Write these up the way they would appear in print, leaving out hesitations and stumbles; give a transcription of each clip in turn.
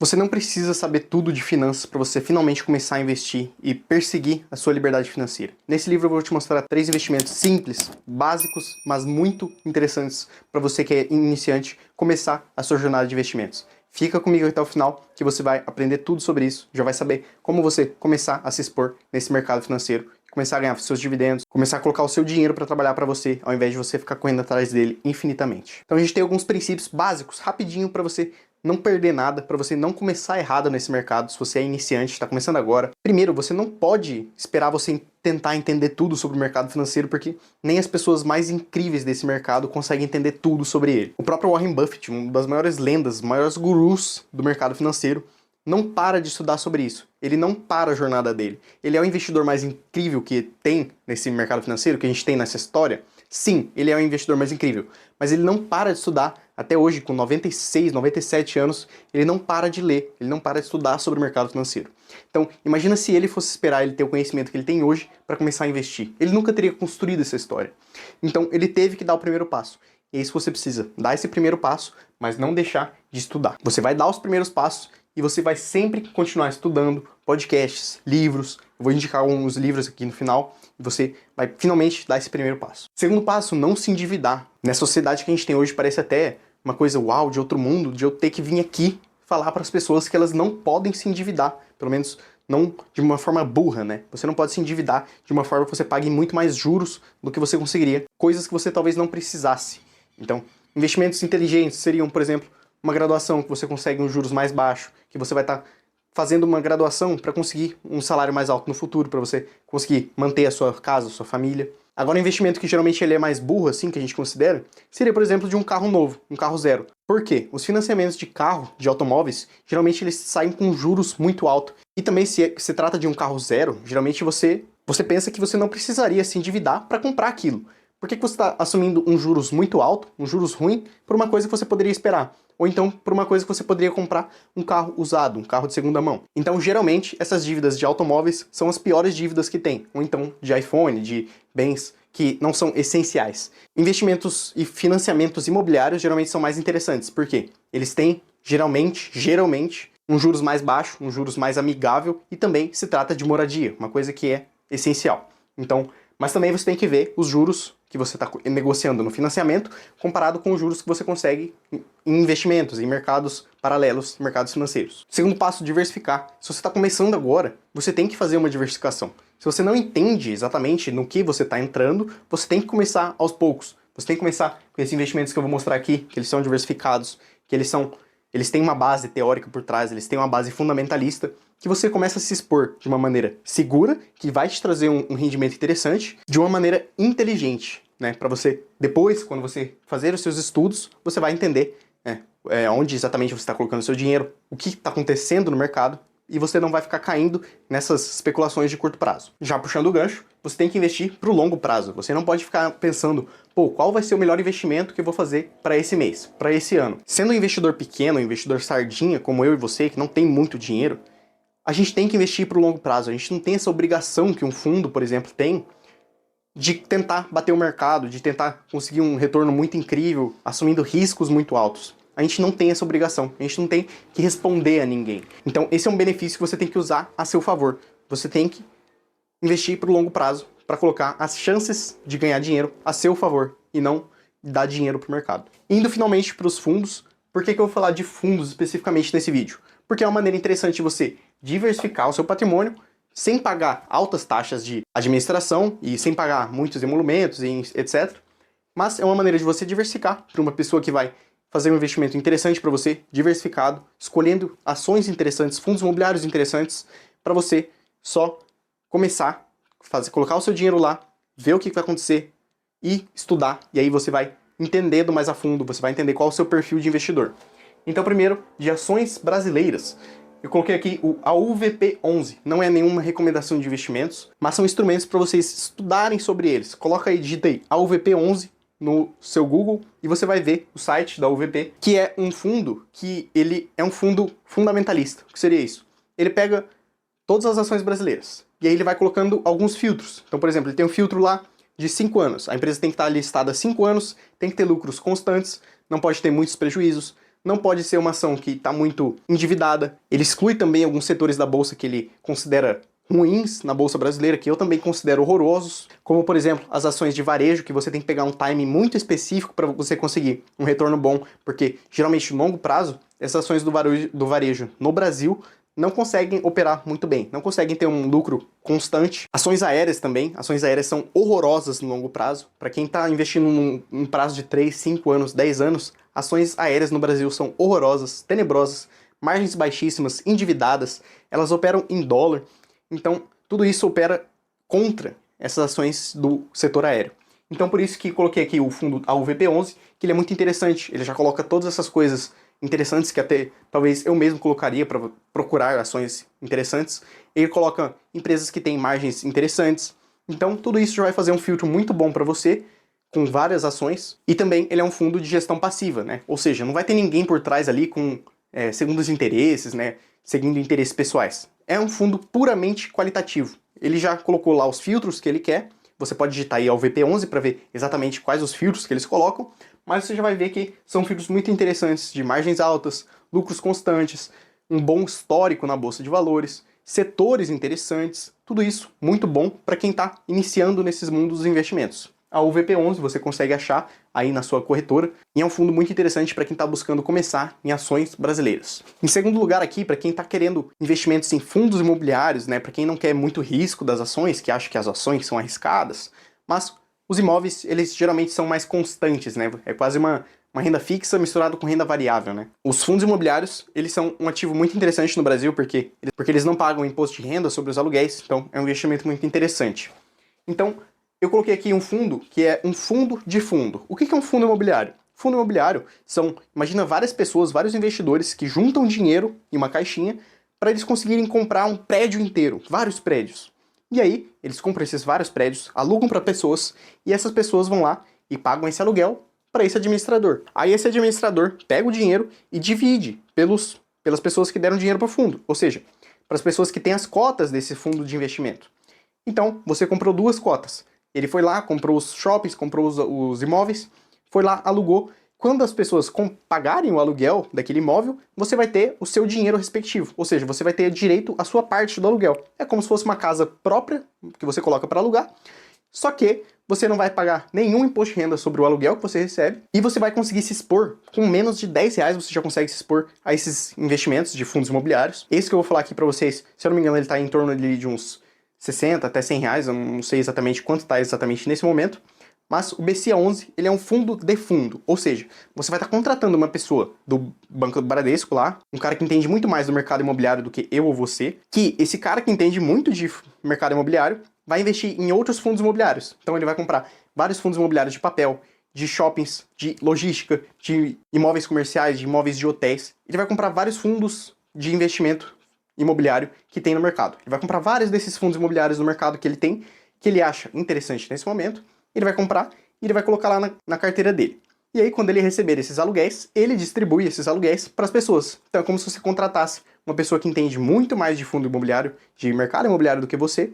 Você não precisa saber tudo de finanças para você finalmente começar a investir e perseguir a sua liberdade financeira. Nesse livro eu vou te mostrar 3 investimentos simples, básicos, mas muito interessantes para você que é iniciante começar a sua jornada de investimentos. Fica comigo até o final que você vai aprender tudo sobre isso, já vai saber como você começar a se expor nesse mercado financeiro, começar a ganhar seus dividendos, começar a colocar o seu dinheiro para trabalhar para você, ao invés de você ficar correndo atrás dele infinitamente. Então a gente tem alguns princípios básicos, rapidinho, para você não perder nada, para você não começar errado nesse mercado, se você é iniciante, está começando agora. Primeiro, você não pode esperar você tentar entender tudo sobre o mercado financeiro, porque nem as pessoas mais incríveis desse mercado conseguem entender tudo sobre ele. O próprio Warren Buffett, uma das maiores lendas, maiores gurus do mercado financeiro, não para de estudar sobre isso. Ele não para a jornada dele. Ele é o investidor mais incrível que tem nesse mercado financeiro, que a gente tem nessa história. Sim, ele é o investidor mais incrível, mas ele não para de estudar. Até hoje, com 96, 97 anos, ele não para de ler, ele não para de estudar sobre o mercado financeiro. Então, imagina se ele fosse esperar ele ter o conhecimento que ele tem hoje para começar a investir. Ele nunca teria construído essa história. Então, ele teve que dar o primeiro passo. E é isso que você precisa, dar esse primeiro passo, mas não deixar de estudar. Você vai dar os primeiros passos e você vai sempre continuar estudando podcasts, livros. Eu vou indicar alguns livros aqui no final e você vai finalmente dar esse primeiro passo. Segundo passo, não se endividar. Nessa sociedade que a gente tem hoje parece até uma coisa uau, de outro mundo, de eu ter que vir aqui falar para as pessoas que elas não podem se endividar, pelo menos não de uma forma burra, né? Você não pode se endividar de uma forma que você pague muito mais juros do que você conseguiria, coisas que você talvez não precisasse. Então, investimentos inteligentes seriam, por exemplo, uma graduação que você consegue uns juros mais baixos, que você vai estar fazendo uma graduação para conseguir um salário mais alto no futuro, para você conseguir manter a sua casa, a sua família. Agora, um investimento que geralmente ele é mais burro, assim, que a gente considera, seria, por exemplo, de um carro novo, um carro zero. Por quê? Os financiamentos de carro, de automóveis, geralmente eles saem com juros muito altos. E também, se trata de um carro zero, geralmente você pensa que você não precisaria se endividar para comprar aquilo. Por que você está assumindo um juros muito alto, um juros ruim, por uma coisa que você poderia esperar? Ou então por uma coisa que você poderia comprar um carro usado, um carro de segunda mão. Então, geralmente, essas dívidas de automóveis são as piores dívidas que tem. Ou então de iPhone, de bens que não são essenciais. Investimentos e financiamentos imobiliários geralmente são mais interessantes. Por quê? Eles têm, geralmente, um juros mais baixo, um juros mais amigável e também se trata de moradia, uma coisa que é essencial. Então, mas também você tem que ver os juros que você está negociando no financiamento comparado com os juros que você consegue em investimentos, em mercados paralelos, mercados financeiros. Segundo passo, diversificar. Se você está começando agora, você tem que fazer uma diversificação. Se você não entende exatamente no que você está entrando, você tem que começar aos poucos. Você tem que começar com esses investimentos que eu vou mostrar aqui, que eles são diversificados, que eles têm uma base teórica por trás, eles têm uma base fundamentalista, que você começa a se expor de uma maneira segura, que vai te trazer um rendimento interessante, de uma maneira inteligente, né? Para você, depois, quando você fazer os seus estudos, você vai entender onde exatamente você está colocando o seu dinheiro, o que está acontecendo no mercado, e você não vai ficar caindo nessas especulações de curto prazo. Já puxando o gancho, você tem que investir para o longo prazo. Você não pode ficar pensando, pô, qual vai ser o melhor investimento que eu vou fazer para esse mês, para esse ano. Sendo um investidor pequeno, um investidor sardinha, como eu e você, que não tem muito dinheiro, a gente tem que investir para o longo prazo. A gente não tem essa obrigação que um fundo, por exemplo, tem de tentar bater o mercado, de tentar conseguir um retorno muito incrível, assumindo riscos muito altos. A gente não tem essa obrigação, a gente não tem que responder a ninguém. Então esse é um benefício que você tem que usar a seu favor. Você tem que investir para o longo prazo, para colocar as chances de ganhar dinheiro a seu favor e não dar dinheiro para o mercado. Indo finalmente para os fundos, por que eu vou falar de fundos especificamente nesse vídeo? Porque é uma maneira interessante de você diversificar o seu patrimônio sem pagar altas taxas de administração e sem pagar muitos emolumentos, etc. Mas é uma maneira de você diversificar para uma pessoa que vai fazer um investimento interessante para você, diversificado, escolhendo ações interessantes, fundos imobiliários interessantes, para você só começar, colocar o seu dinheiro lá, ver o que vai acontecer e estudar. E aí você vai entendendo mais a fundo, você vai entender qual é o seu perfil de investidor. Então, primeiro, de ações brasileiras. Eu coloquei aqui a UVP11, não é nenhuma recomendação de investimentos, mas são instrumentos para vocês estudarem sobre eles. Coloca aí, digita aí, a UVP11 no seu Google e você vai ver o site da UVP, que é um fundo que ele é um fundo fundamentalista. O que seria isso? Ele pega todas as ações brasileiras e aí ele vai colocando alguns filtros. Então, por exemplo, ele tem um filtro lá de 5 anos. A empresa tem que estar listada há 5 anos, tem que ter lucros constantes, não pode ter muitos prejuízos, não pode ser uma ação que está muito endividada. Ele exclui também alguns setores da bolsa que ele considera ruins na bolsa brasileira, que eu também considero horrorosos, como por exemplo as ações de varejo, que você tem que pegar um time muito específico para você conseguir um retorno bom, porque geralmente no longo prazo essas ações do varejo no Brasil não conseguem operar muito bem, não conseguem ter um lucro constante. Ações aéreas também, ações aéreas são horrorosas no longo prazo. Para quem está investindo num prazo de 3, 5 anos, 10 anos, ações aéreas no Brasil são horrorosas, tenebrosas, margens baixíssimas, endividadas, elas operam em dólar. Então, tudo isso opera contra essas ações do setor aéreo. Então, por isso que coloquei aqui o fundo AUVP11, que ele é muito interessante. Ele já coloca todas essas coisas interessantes que até talvez eu mesmo colocaria para procurar ações interessantes. Ele coloca empresas que têm margens interessantes. Então, tudo isso já vai fazer um filtro muito bom para você, com várias ações. E também ele é um fundo de gestão passiva, né? Ou seja, não vai ter ninguém por trás ali com segundos interesses, né? Seguindo interesses pessoais. É um fundo puramente qualitativo. Ele já colocou lá os filtros que ele quer. Você pode digitar aí ao VP11 para ver exatamente quais os filtros que eles colocam, mas você já vai ver que são filtros muito interessantes, de margens altas, lucros constantes, um bom histórico na bolsa de valores, setores interessantes, tudo isso muito bom para quem está iniciando nesses mundos dos investimentos. A UVP11 você consegue achar aí na sua corretora e é um fundo muito interessante para quem está buscando começar em ações brasileiras. Em segundo lugar aqui, para quem está querendo investimentos em fundos imobiliários, né, para quem não quer muito risco das ações, que acha que as ações são arriscadas, mas os imóveis, eles geralmente são mais constantes, né? É quase uma renda fixa misturada com renda variável, né? Os fundos imobiliários, eles são um ativo muito interessante no Brasil porque eles não pagam imposto de renda sobre os aluguéis, então é um investimento muito interessante. Então, eu coloquei aqui um fundo que é um fundo de fundo. O que é um fundo imobiliário? Fundo imobiliário são, imagina várias pessoas, vários investidores que juntam dinheiro em uma caixinha para eles conseguirem comprar um prédio inteiro, vários prédios. E aí, eles compram esses vários prédios, alugam para pessoas, e essas pessoas vão lá e pagam esse aluguel para esse administrador. Aí esse administrador pega o dinheiro e divide pelas pessoas que deram dinheiro para o fundo, ou seja, para as pessoas que têm as cotas desse fundo de investimento. Então, você comprou 2 cotas. Ele foi lá, comprou os shoppings, comprou os imóveis, foi lá, alugou. Quando as pessoas pagarem o aluguel daquele imóvel, você vai ter o seu dinheiro respectivo. Ou seja, você vai ter direito à sua parte do aluguel. É como se fosse uma casa própria que você coloca para alugar, só que você não vai pagar nenhum imposto de renda sobre o aluguel que você recebe e você vai conseguir se expor. Com menos de R$10 você já consegue se expor a esses investimentos de fundos imobiliários. Esse que eu vou falar aqui para vocês, se eu não me engano, ele está em torno de uns 60 até R$100, eu não sei exatamente quanto está exatamente nesse momento. Mas o BCA11, ele é um fundo de fundo, ou seja, você vai estar contratando uma pessoa do Banco do Bradesco lá, um cara que entende muito mais do mercado imobiliário do que eu ou você, que esse cara que entende muito de mercado imobiliário vai investir em outros fundos imobiliários. Então ele vai comprar vários fundos imobiliários de papel, de shoppings, de logística, de imóveis comerciais, de imóveis de hotéis. Ele vai comprar vários fundos de investimento imobiliário que tem no mercado. Ele vai comprar vários desses fundos imobiliários no mercado que ele tem, que ele acha interessante nesse momento. Ele vai comprar e ele vai colocar lá na carteira dele. E aí, quando ele receber esses aluguéis, ele distribui esses aluguéis para as pessoas. Então é como se você contratasse uma pessoa que entende muito mais de fundo imobiliário, de mercado imobiliário do que você,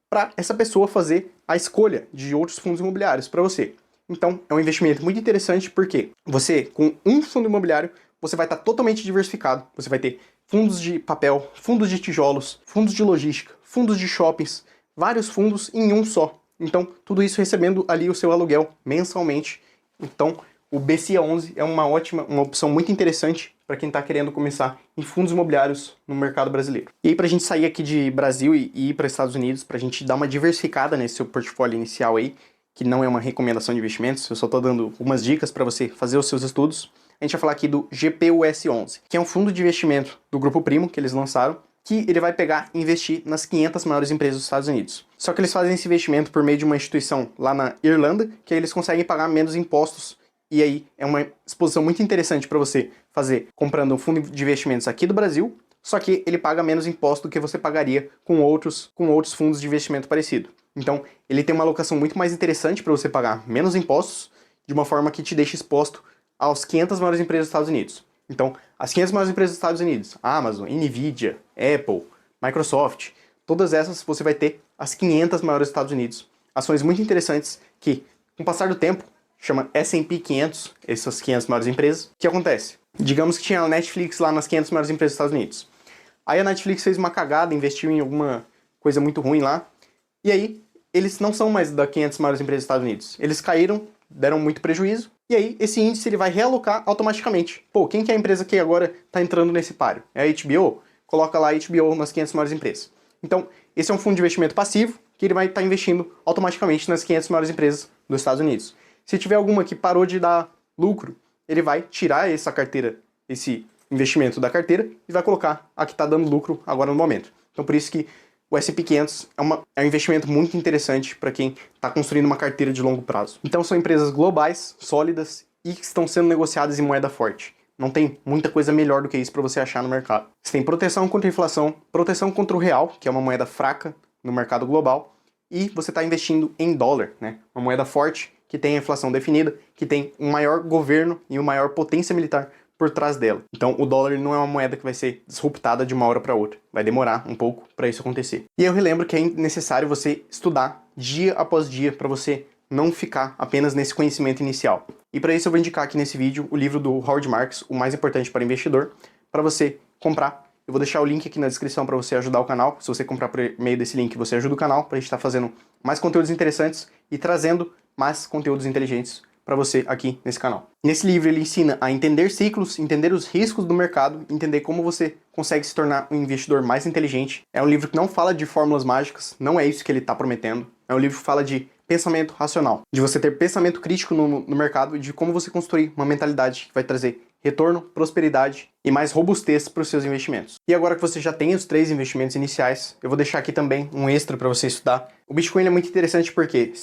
para essa pessoa fazer a escolha de outros fundos imobiliários para você. Então é um investimento muito interessante porque você, com um fundo imobiliário, você vai estar totalmente diversificado. Você vai ter fundos de papel, fundos de tijolos, fundos de logística, fundos de shoppings, vários fundos em um só. Então, tudo isso recebendo ali o seu aluguel mensalmente. Então, o BCA11 é uma opção muito interessante para quem está querendo começar em fundos imobiliários no mercado brasileiro. E aí, para a gente sair aqui de Brasil e ir para Estados Unidos, para a gente dar uma diversificada nesse seu portfólio inicial aí, que não é uma recomendação de investimentos, eu só estou dando algumas dicas para você fazer os seus estudos, a gente vai falar aqui do GPUS11, que é um fundo de investimento do Grupo Primo, que eles lançaram, que ele vai pegar e investir nas 500 maiores empresas dos Estados Unidos. Só que eles fazem esse investimento por meio de uma instituição lá na Irlanda, que aí eles conseguem pagar menos impostos, e aí é uma exposição muito interessante para você fazer comprando um fundo de investimentos aqui do Brasil, só que ele paga menos imposto do que você pagaria com outros fundos de investimento parecido. Então, ele tem uma alocação muito mais interessante para você pagar menos impostos, de uma forma que te deixa exposto aos 500 maiores empresas dos Estados Unidos. Então, as 500 maiores empresas dos Estados Unidos, Amazon, Nvidia, Apple, Microsoft, todas essas você vai ter as 500 maiores dos Estados Unidos. Ações muito interessantes que, com o passar do tempo, chama S&P 500, essas 500 maiores empresas. O que acontece? Digamos que tinha a Netflix lá nas 500 maiores empresas dos Estados Unidos. Aí a Netflix fez uma cagada, investiu em alguma coisa muito ruim lá. E aí, eles não são mais das 500 maiores empresas dos Estados Unidos. Eles caíram, deram muito prejuízo. E aí, esse índice ele vai realocar automaticamente. Pô, quem que é a empresa que agora está entrando nesse páreo? É a HBO? Coloca lá a HBO nas 500 maiores empresas. Então, esse é um fundo de investimento passivo que ele vai estar investindo automaticamente nas 500 maiores empresas dos Estados Unidos. Se tiver alguma que parou de dar lucro, ele vai tirar essa carteira, esse investimento da carteira e vai colocar a que está dando lucro agora no momento. Então, por isso que o S&P 500 é um investimento muito interessante para quem está construindo uma carteira de longo prazo. Então, são empresas globais, sólidas e que estão sendo negociadas em moeda forte. Não tem muita coisa melhor do que isso para você achar no mercado. Você tem proteção contra a inflação, proteção contra o real, que é uma moeda fraca no mercado global, e você está investindo em dólar, né? Uma moeda forte que tem a inflação definida, que tem um maior governo e uma maior potência militar por trás dela. Então o dólar não é uma moeda que vai ser disruptada de uma hora para outra. Vai demorar um pouco para isso acontecer. E eu relembro que é necessário você estudar dia após dia para você não ficar apenas nesse conhecimento inicial. E para isso eu vou indicar aqui nesse vídeo o livro do Howard Marks, O Mais Importante para o Investidor, para você comprar. Eu vou deixar o link aqui na descrição para você ajudar o canal. Se você comprar por meio desse link, você ajuda o canal para a gente estar fazendo mais conteúdos interessantes e trazendo mais conteúdos inteligentes para você aqui nesse canal. Nesse livro ele ensina a entender ciclos, entender os riscos do mercado, entender como você consegue se tornar um investidor mais inteligente. É um livro que não fala de fórmulas mágicas, não é isso que ele está prometendo. É um livro que fala de pensamento racional, de você ter pensamento crítico no mercado e de como você construir uma mentalidade que vai trazer retorno, prosperidade e mais robustez para os seus investimentos. E agora que você já tem os 3 investimentos iniciais, eu vou deixar aqui também um extra para você estudar. O Bitcoin é muito interessante porque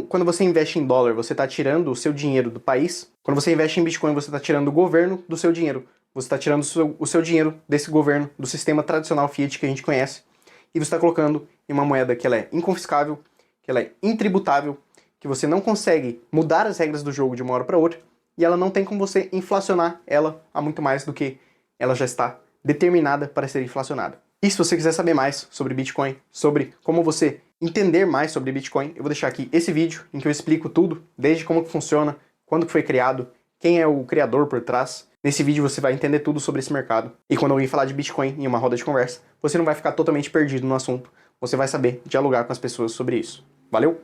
quando você investe em dólar, você está tirando o seu dinheiro do país. Quando você investe em Bitcoin, você está tirando o governo do seu dinheiro. Você está tirando o seu dinheiro desse governo, do sistema tradicional fiat que a gente conhece. E você está colocando em uma moeda que ela é inconfiscável, que ela é intributável, que você não consegue mudar as regras do jogo de uma hora para outra, e ela não tem como você inflacionar ela a muito mais do que ela já está determinada para ser inflacionada. E se você quiser saber mais sobre Bitcoin, sobre como você entender mais sobre Bitcoin, eu vou deixar aqui esse vídeo em que eu explico tudo, desde como que funciona, quando que foi criado, quem é o criador por trás. Nesse vídeo você vai entender tudo sobre esse mercado. E quando alguém falar de Bitcoin em uma roda de conversa, você não vai ficar totalmente perdido no assunto. Você vai saber dialogar com as pessoas sobre isso. Valeu?